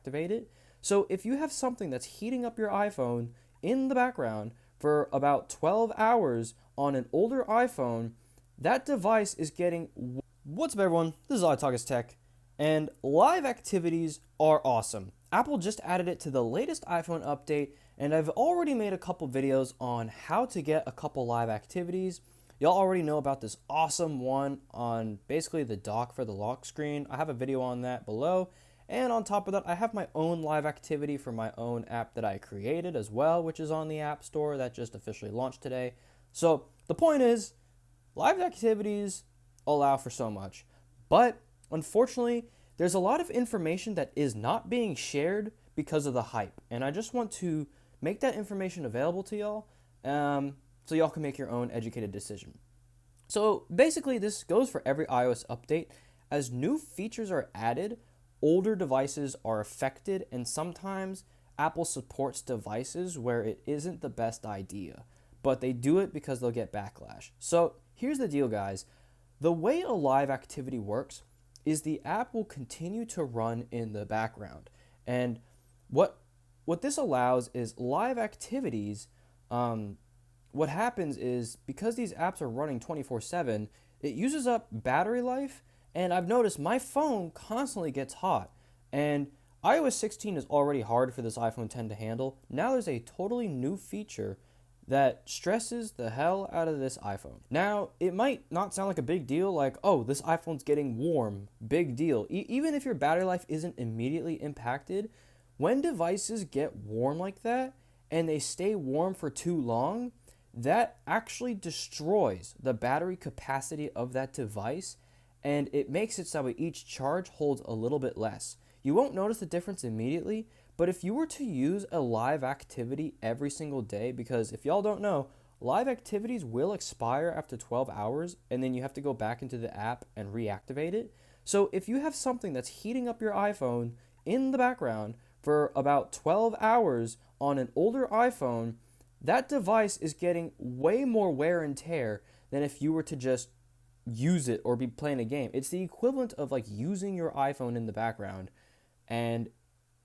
activate it. So if you have something that's heating up your iPhone in the background for about 12 hours on an older iPhone, that device is getting... What's up, everyone? This is iTalkus Tech, and live activities are awesome. Apple just added it to the latest iPhone update, and I've already made a couple videos on how to get a couple live activities. Y'all already know about this awesome one on basically the dock for the lock screen. I have a video on that below. And on top of that, I have my own live activity for my own app that I created as well, which is on the App Store that just officially launched today. So the point is, live activities allow for so much. But unfortunately, there's a lot of information that is not being shared because of the hype. And I just want to make that information available to y'all so y'all can make your own educated decision. So basically, this goes for every iOS update. As new features are added, older devices are affected, and sometimes Apple supports devices where it isn't the best idea, but they do it because they'll get backlash. So here's the deal, guys. The way a live activity works is the app will continue to run in the background. And what this allows is live activities, what happens is because these apps are running 24/7, it uses up battery life. And I've noticed my phone constantly gets hot, and iOS 16 is already hard for this iPhone 10 to handle. Now there's a totally new feature that stresses the hell out of this iPhone. Now, it might not sound like a big deal, like, oh, this iPhone's getting warm, big deal. Even if your battery life isn't immediately impacted, when devices get warm like that, and they stay warm for too long, that actually destroys the battery capacity of that device, and it makes it so each charge holds a little bit less. You won't notice the difference immediately, but if you were to use a live activity every single day, because if y'all don't know, live activities will expire after 12 hours, and then you have to go back into the app and reactivate it. So if you have something that's heating up your iPhone in the background for about 12 hours on an older iPhone, that device is getting way more wear and tear than if you were to just use it or be playing a game. It's the equivalent of like using your iPhone in the background. And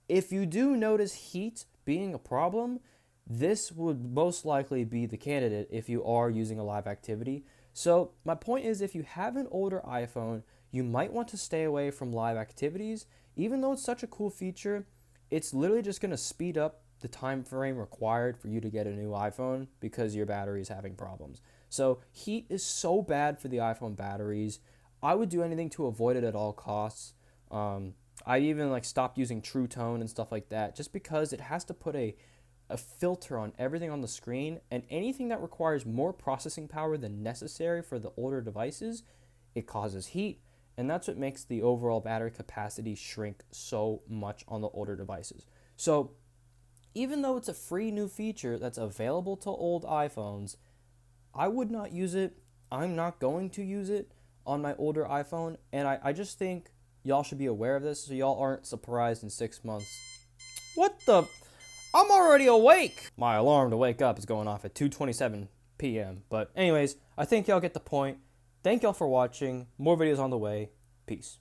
if you do notice heat being a problem, this would most likely be the candidate if you are using a live activity. So my point is, if you have an older iPhone, you might want to stay away from live activities. Even though it's such a cool feature, it's literally just going to speed up the time frame required for you to get a new iPhone because your battery is having problems. So heat is so bad for the iPhone batteries. I would do anything to avoid it at all costs. I even stopped using True Tone and stuff like that just because it has to put a filter on everything on the screen, and anything that requires more processing power than necessary for the older devices, it causes heat, and that's what makes the overall battery capacity shrink so much on the older devices. So even though it's a free new feature that's available to old iPhones, I would not use it. I'm not going to use it on my older iPhone, and I just think y'all should be aware of this so y'all aren't surprised in 6 months. What the? I'm already awake! My alarm to wake up is going off at 2:27 p.m. But anyways, I think y'all get the point. Thank y'all for watching. More videos on the way. Peace.